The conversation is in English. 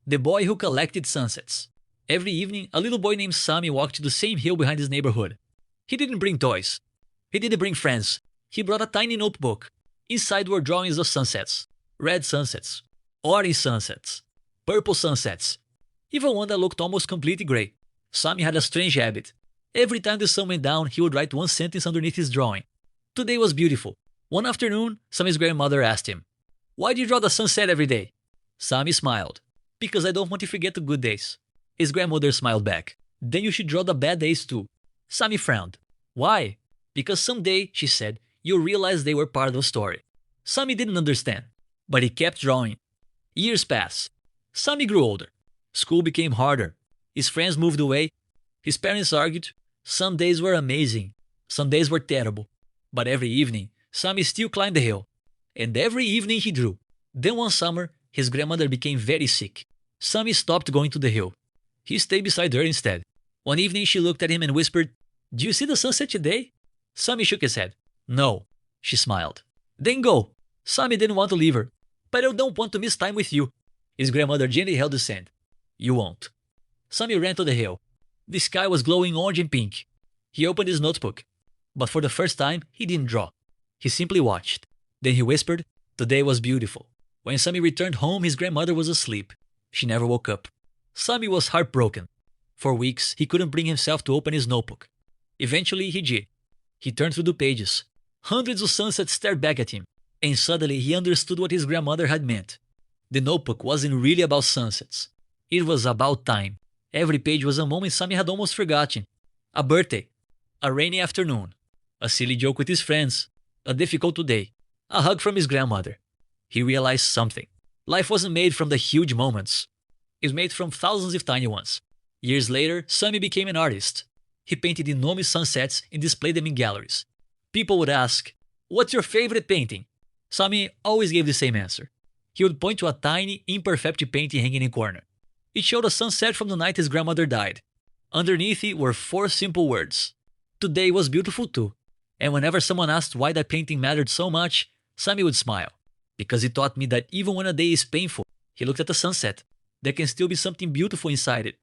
The Boy Who Collected Sunsets. Every evening, a little boy named Sammy walked to the same hill behind his neighborhood. He didn't bring toys. He didn't bring friends. He brought a tiny notebook. Inside were drawings of sunsets. Red sunsets. Orange sunsets. Purple sunsets. Even one that looked almost completely gray. Sammy had a strange habit. Every time the sun went down, he would write one sentence underneath his drawing. Today was beautiful. One afternoon, Sammy's grandmother asked him, "Why do you draw the sunset every day?" Sammy smiled. "Because I don't want to forget the good days." His grandmother smiled back. "Then you should draw the bad days too." Sammy frowned. "Why?" "Because someday," she said, "you'll realize they were part of the story." Sammy didn't understand, but he kept drawing. Years passed. Sammy grew older. School became harder. His friends moved away. His parents argued. Some days were amazing. Some days were terrible. But every evening, Sammy still climbed the hill. And every evening he drew. Then one summer, his grandmother became very sick. Sammy stopped going to the hill. He stayed beside her instead. One evening she looked at him and whispered, "Do you see the sunset today?" Sammy shook his head. "No." She smiled. "Then go." Sammy didn't want to leave her. "But I don't want to miss time with you." His grandmother gently held his hand. "You won't." Sammy ran to the hill. The sky was glowing orange and pink. He opened his notebook. But for the first time, he didn't draw. He simply watched. Then he whispered, "Today was beautiful." When Sammy returned home, his grandmother was asleep. She never woke up. Sammy was heartbroken. For weeks, he couldn't bring himself to open his notebook. Eventually, he did. He turned through the pages. Hundreds of sunsets stared back at him. And suddenly, he understood what his grandmother had meant. The notebook wasn't really about sunsets. It was about time. Every page was a moment Sammy had almost forgotten. A birthday. A rainy afternoon. A silly joke with his friends. A difficult day. A hug from his grandmother. He realized something. Life wasn't made from the huge moments. It was made from thousands of tiny ones. Years later, Sammy became an artist. He painted enormous sunsets and displayed them in galleries. People would ask, "What's your favorite painting?" Sammy always gave the same answer. He would point to a tiny, imperfect painting hanging in a corner. It showed a sunset from the night his grandmother died. Underneath it were 4 simple words. Today was beautiful too. And whenever someone asked why that painting mattered so much, Sammy would smile. Because it taught me that even when a day is painful, he looked at the sunset. There can still be something beautiful inside it.